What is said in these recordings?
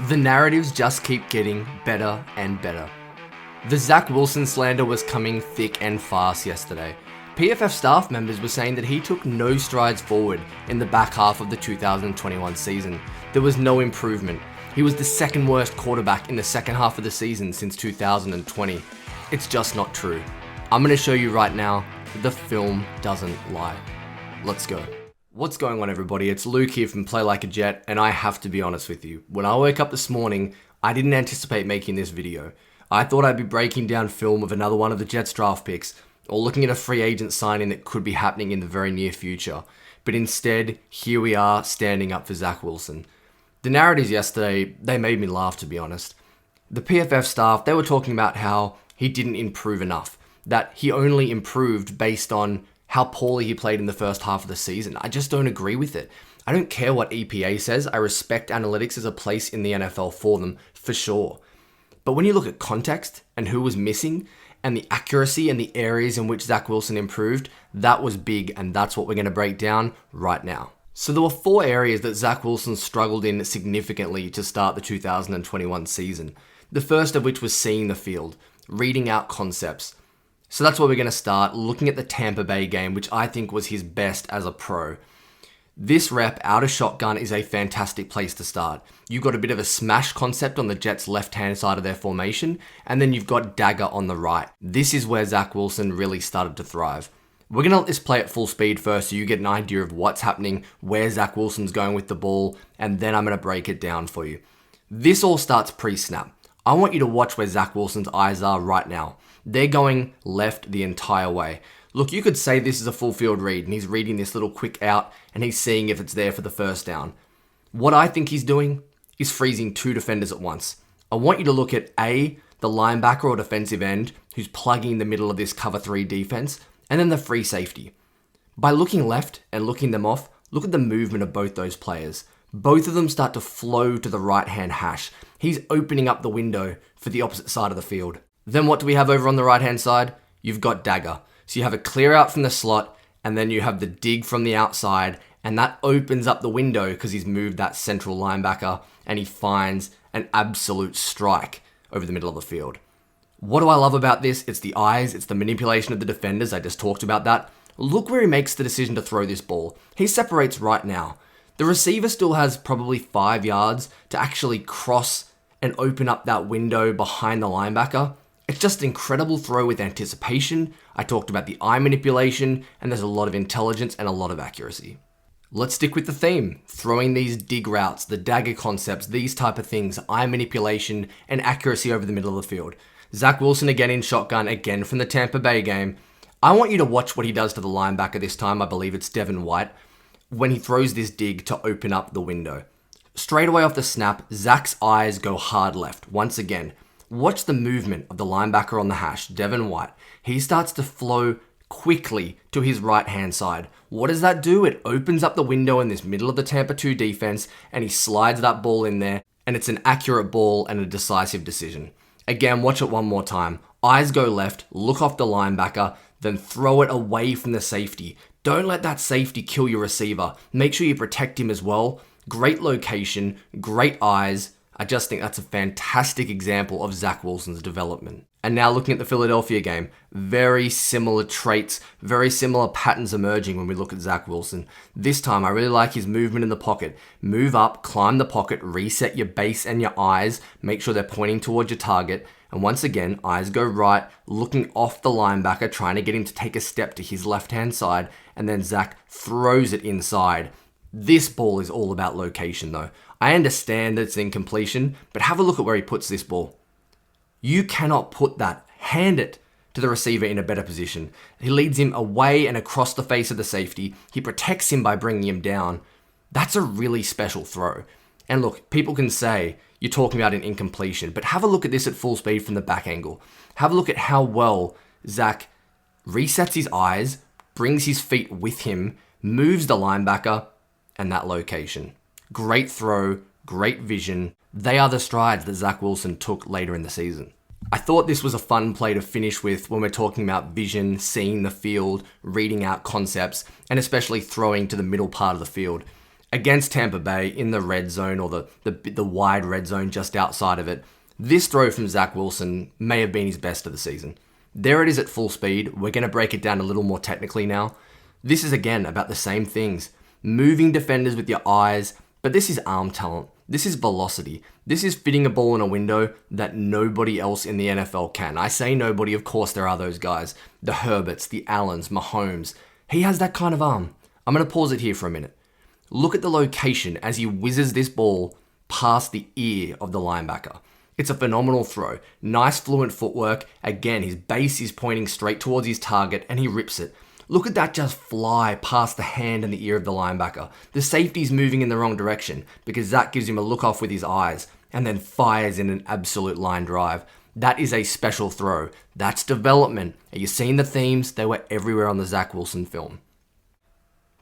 The narratives just keep getting better and better. The Zach Wilson slander was coming thick and fast yesterday. PFF staff members were saying that he took no strides forward in the back half of the 2021 season. There was no improvement. He was the second worst quarterback in the second half of the season since 2020. It's just not true. I'm going to show you right now that the film doesn't lie. Let's go. What's going on, everybody? It's Luke here from Play Like a Jet, and I have to be honest with you. When I woke up this morning, I didn't anticipate making this video. I thought I'd be breaking down film of another one of the Jets draft picks, or looking at a free agent signing that could be happening in the very near future. But instead, here we are standing up for Zach Wilson. The narratives yesterday, they made me laugh, to be honest. The PFF staff, they were talking about how he didn't improve enough, that he only improved based on how poorly he played in the first half of the season. I just don't agree with it. I don't care what EPA says. I respect analytics as a place in the NFL for them, for sure. But when you look at context and who was missing and the accuracy and the areas in which Zach Wilson improved, that was big, and that's what we're going to break down right now. So there were 4 areas that Zach Wilson struggled in significantly to start the 2021 season. The first of which was seeing the field, reading out concepts. So that's where we're going to start, looking at the Tampa Bay game, which I think was his best as a pro. This rep out of shotgun is a fantastic place to start. You've got a bit of a smash concept on the Jets' left-hand side of their formation, and then you've got dagger on the right. This is where Zach Wilson really started to thrive. We're going to let this play at full speed first so you get an idea of what's happening, where Zach Wilson's going with the ball, and then I'm going to break it down for you. This all starts pre-snap. I want you to watch where Zach Wilson's eyes are right now. They're going left the entire way. Look, you could say this is a full field read and he's reading this little quick out and he's seeing if it's there for the first down. What I think he's doing is freezing 2 defenders at once. I want you to look at A, the linebacker or defensive end who's plugging the middle of this cover 3 defense, and then the free safety. By looking left and looking them off, look at the movement of both those players. Both of them start to flow to the right-hand hash. He's opening up the window for the opposite side of the field. Then what do we have over on the right-hand side? You've got dagger. So you have a clear out from the slot, and then you have the dig from the outside, and that opens up the window because he's moved that central linebacker, and he finds an absolute strike over the middle of the field. What do I love about this? It's the eyes, it's the manipulation of the defenders. I just talked about that. Look where he makes the decision to throw this ball. He separates right now. The receiver still has probably 5 yards to actually cross and open up that window behind the linebacker. It's just an incredible throw with anticipation. I talked about the eye manipulation, and there's a lot of intelligence and a lot of accuracy. Let's stick with the theme. Throwing these dig routes, the dagger concepts, these type of things, eye manipulation and accuracy over the middle of the field. Zach Wilson again in shotgun, again from the Tampa Bay game. I want you to watch what he does to the linebacker this time. I believe it's Devin White, when he throws this dig to open up the window. Straight away off the snap, Zach's eyes go hard left. Once again, watch the movement of the linebacker on the hash, Devin White. He starts to flow quickly to his right-hand side. What does that do? It opens up the window in this middle of the Tampa 2 defense, and he slides that ball in there, and it's an accurate ball and a decisive decision. Again, watch it one more time. Eyes go left, look off the linebacker, then throw it away from the safety. Don't let that safety kill your receiver. Make sure you protect him as well. Great location, great eyes. I just think that's a fantastic example of Zach Wilson's development. And now looking at the Philadelphia game, very similar traits, very similar patterns emerging when we look at Zach Wilson. This time, I really like his movement in the pocket. Move up, climb the pocket, reset your base and your eyes, make sure they're pointing towards your target. And once again, eyes go right, looking off the linebacker, trying to get him to take a step to his left-hand side, and then Zach throws it inside. This ball is all about location though. I understand that it's incompletion, but have a look at where he puts this ball. You cannot put that, hand it to the receiver in a better position. He leads him away and across the face of the safety. He protects him by bringing him down. That's a really special throw. And look, people can say you're talking about an incompletion, but have a look at this at full speed from the back angle. Have a look at how well Zach resets his eyes, brings his feet with him, moves the linebacker, and that location. Great throw, great vision. They are the strides that Zach Wilson took later in the season. I thought this was a fun play to finish with when we're talking about vision, seeing the field, reading out concepts, and especially throwing to the middle part of the field. Against Tampa Bay in the red zone, or the wide red zone just outside of it, this throw from Zach Wilson may have been his best of the season. There it is at full speed. We're going to break it down a little more technically now. This is again about the same things. Moving defenders with your eyes, but this is arm talent. This is velocity. This is fitting a ball in a window that nobody else in the NFL can. I say nobody, of course there are those guys. The Herberts, the Allens, Mahomes. He has that kind of arm. I'm going to pause it here for a minute. Look at the location as he whizzes this ball past the ear of the linebacker. It's a phenomenal throw. Nice fluent footwork. Again, his base is pointing straight towards his target and he rips it. Look at that just fly past the hand and the ear of the linebacker. The safety's moving in the wrong direction because Zach gives him a look off with his eyes and then fires in an absolute line drive. That is a special throw. That's development. Are you seeing the themes? They were everywhere on the Zach Wilson film.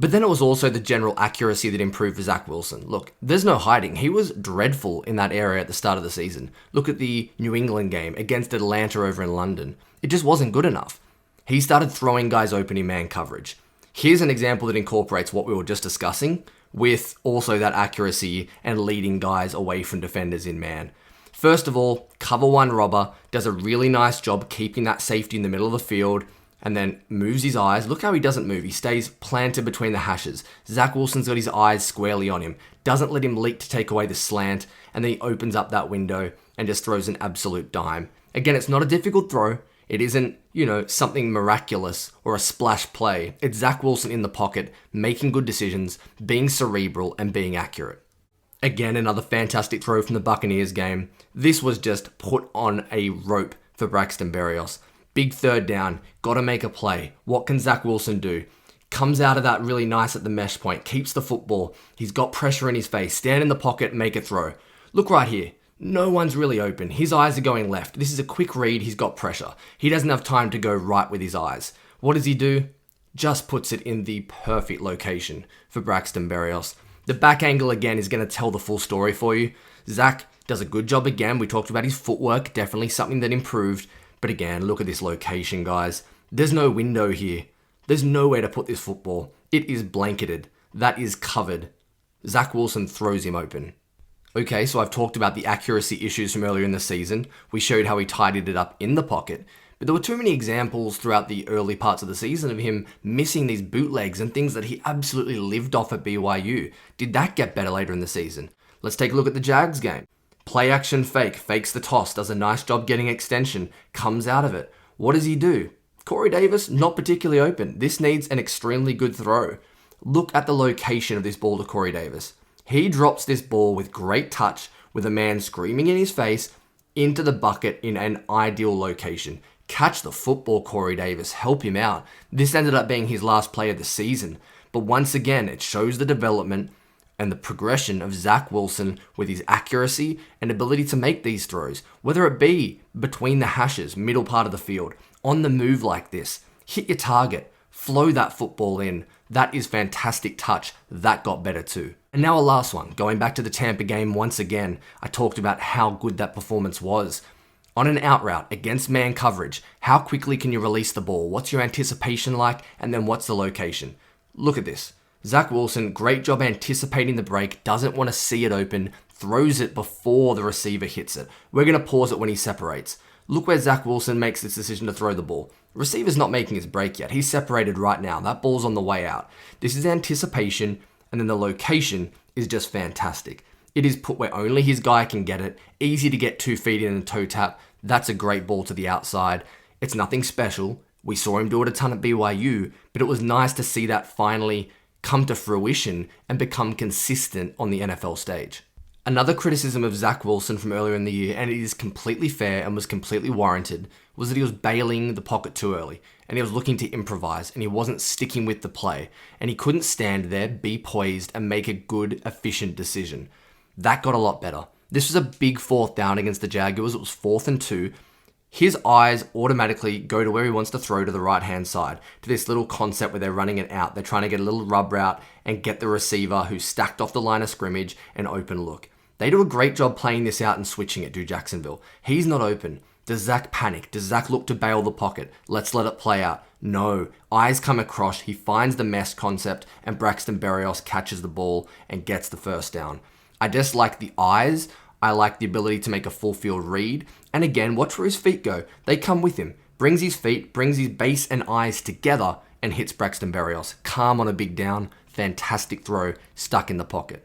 But then it was also the general accuracy that improved for Zach Wilson. Look, there's no hiding. He was dreadful in that area at the start of the season. Look at the New England game against Atlanta over in London. It just wasn't good enough. He started throwing guys open in man coverage. Here's an example that incorporates what we were just discussing with also that accuracy and leading guys away from defenders in man. First of all, cover one robber does a really nice job keeping that safety in the middle of the field and then moves his eyes. Look how he doesn't move. He stays planted between the hashes. Zach Wilson's got his eyes squarely on him. Doesn't let him leak to take away the slant. And then he opens up that window and just throws an absolute dime. Again, it's not a difficult throw. It isn't, something miraculous or a splash play. It's Zach Wilson in the pocket, making good decisions, being cerebral, and being accurate. Again, another fantastic throw from the Buccaneers game. This was just put on a rope for Braxton Berrios. Big third down, got to make a play. What can Zach Wilson do? Comes out of that really nice at the mesh point, keeps the football. He's got pressure in his face. Stand in the pocket, make a throw. Look right here. No one's really open. His eyes are going left. This is a quick read. He's got pressure. He doesn't have time to go right with his eyes. What does he do? Just puts it in the perfect location for Braxton Berrios. The back angle again is going to tell the full story for you. Zach does a good job again. We talked about his footwork, definitely something that improved. But again, look at this location, guys. There's no window here. There's nowhere to put this football. It is blanketed. That is covered. Zach Wilson throws him open. Okay, so I've talked about the accuracy issues from earlier in the season. We showed how he tidied it up in the pocket. But there were too many examples throughout the early parts of the season of him missing these bootlegs and things that he absolutely lived off at BYU. Did that get better later in the season? Let's take a look at the Jags game. Play action fake, fakes the toss, does a nice job getting extension, comes out of it. What does he do? Corey Davis, not particularly open. This needs an extremely good throw. Look at the location of this ball to Corey Davis. He drops this ball with great touch, with a man screaming in his face, into the bucket in an ideal location. Catch the football, Corey Davis. Help him out. This ended up being his last play of the season. But once again, it shows the development and the progression of Zach Wilson with his accuracy and ability to make these throws, whether it be between the hashes, middle part of the field, on the move like this, hit your target, flow that football in. That is fantastic touch. That got better too. And now a last one. Going back to the Tampa game once again, I talked about how good that performance was. On an out route against man coverage, how quickly can you release the ball? What's your anticipation like? And then what's the location? Look at this. Zach Wilson, great job anticipating the break, doesn't want to see it open, throws it before the receiver hits it. We're going to pause it when he separates. Look where Zach Wilson makes this decision to throw the ball. Receiver's not making his break yet. He's separated right now. That ball's on the way out. This is anticipation, and then the location is just fantastic. It is put where only his guy can get it. Easy to get 2 feet in a toe tap. That's a great ball to the outside. It's nothing special. We saw him do it a ton at BYU, but it was nice to see that finally come to fruition and become consistent on the NFL stage. Another criticism of Zach Wilson from earlier in the year, and it is completely fair and was completely warranted, was that he was bailing the pocket too early, and he was looking to improvise, and he wasn't sticking with the play, and he couldn't stand there, be poised, and make a good, efficient decision. That got a lot better. This was a big 4th down against the Jaguars. It was 4th and 2. His eyes automatically go to where he wants to throw to the right-hand side, to this little concept where they're running it out. They're trying to get a little rub route and get the receiver who's stacked off the line of scrimmage an open look. They do a great job playing this out and switching it, do Jacksonville. He's not open. Does Zach panic? Does Zach look to bail the pocket? Let's let it play out. No. Eyes come across, he finds the mesh concept, and Braxton Berrios catches the ball and gets the first down. I just like the eyes. I like the ability to make a full field read. And again, watch where his feet go. They come with him. Brings his feet, brings his base and eyes together, and hits Braxton Berrios. Calm on a big down. Fantastic throw, stuck in the pocket.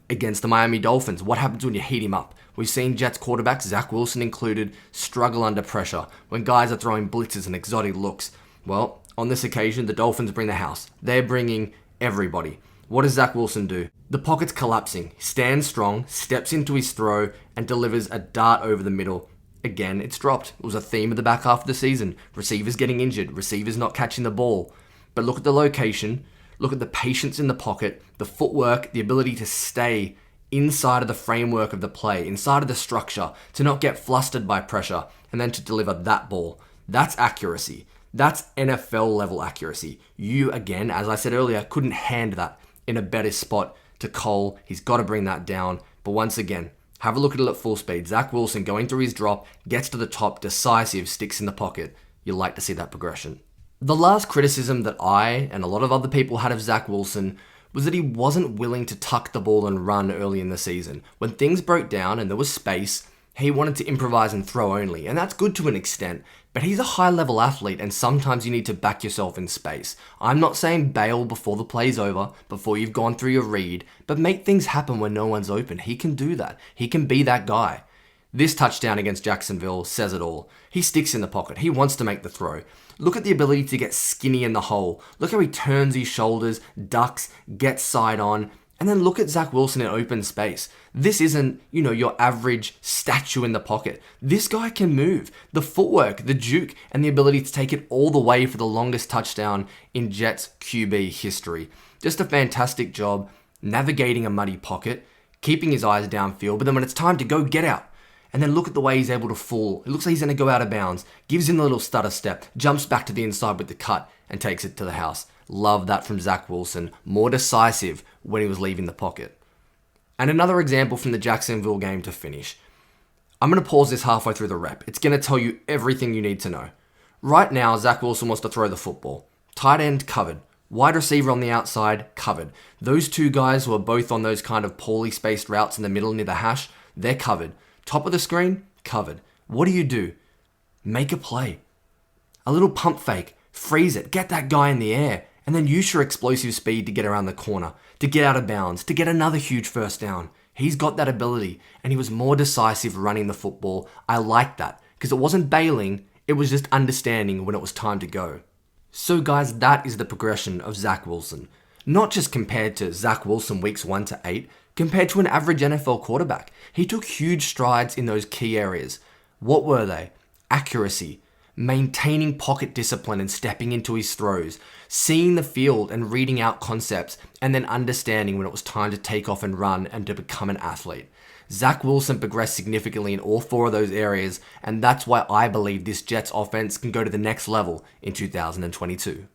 Against the Miami Dolphins, what happens when you heat him up? We've seen Jets quarterbacks, Zach Wilson included, struggle under pressure when guys are throwing blitzes and exotic looks. Well, on this occasion, the Dolphins bring the house. They're bringing everybody. What does Zach Wilson do? The pocket's collapsing. He stands strong, steps into his throw, and delivers a dart over the middle. Again, it's dropped. It was a theme of the back half of the season. Receivers getting injured, receivers not catching the ball. But look at the location. Look at the patience in the pocket, the footwork, the ability to stay inside of the framework of the play, inside of the structure, to not get flustered by pressure, and then to deliver that ball. That's accuracy. That's NFL level accuracy. You, again, as I said earlier, couldn't hand that in a better spot to Cole. He's got to bring that down. But once again, have a look at it at full speed. Zach Wilson going through his drop, gets to the top, decisive, sticks in the pocket. You like to see that progression. The last criticism that I and a lot of other people had of Zach Wilson was that he wasn't willing to tuck the ball and run early in the season. When things broke down and there was space, he wanted to improvise and throw only, and that's good to an extent, but he's a high-level athlete and sometimes you need to back yourself in space. I'm not saying bail before the play's over, before you've gone through your read, but make things happen when no one's open. He can do that. He can be that guy. This touchdown against Jacksonville says it all. He sticks in the pocket. He wants to make the throw. Look at the ability to get skinny in the hole. Look how he turns his shoulders, ducks, gets side on, and then look at Zach Wilson in open space. This isn't, your average statue in the pocket. This guy can move. The footwork, the juke, and the ability to take it all the way for the longest touchdown in Jets QB history. Just a fantastic job navigating a muddy pocket, keeping his eyes downfield, but then when it's time to go, get out. And then look at the way he's able to fall. It looks like he's going to go out of bounds. Gives him a little stutter step. Jumps back to the inside with the cut and takes it to the house. Love that from Zach Wilson. More decisive when he was leaving the pocket. And another example from the Jacksonville game to finish. I'm going to pause this halfway through the rep. It's going to tell you everything you need to know. Right now, Zach Wilson wants to throw the football. Tight end covered. Wide receiver on the outside covered. Those two guys who are both on those kind of poorly spaced routes in the middle near the hash, they're covered. Top of the screen, covered. What do? Make a play. A little pump fake. Freeze it. Get that guy in the air. And then use your explosive speed to get around the corner, to get out of bounds, to get another huge first down. He's got that ability, and he was more decisive running the football. I like that, because it wasn't bailing, it was just understanding when it was time to go. So guys, that is the progression of Zach Wilson. Not just compared to Zach Wilson weeks 1 to 8, compared to an average NFL quarterback. He took huge strides in those key areas. What were they? Accuracy, maintaining pocket discipline and stepping into his throws, seeing the field and reading out concepts, and then understanding when it was time to take off and run and to become an athlete. Zach Wilson progressed significantly in all 4 of those areas, and that's why I believe this Jets offense can go to the next level in 2022.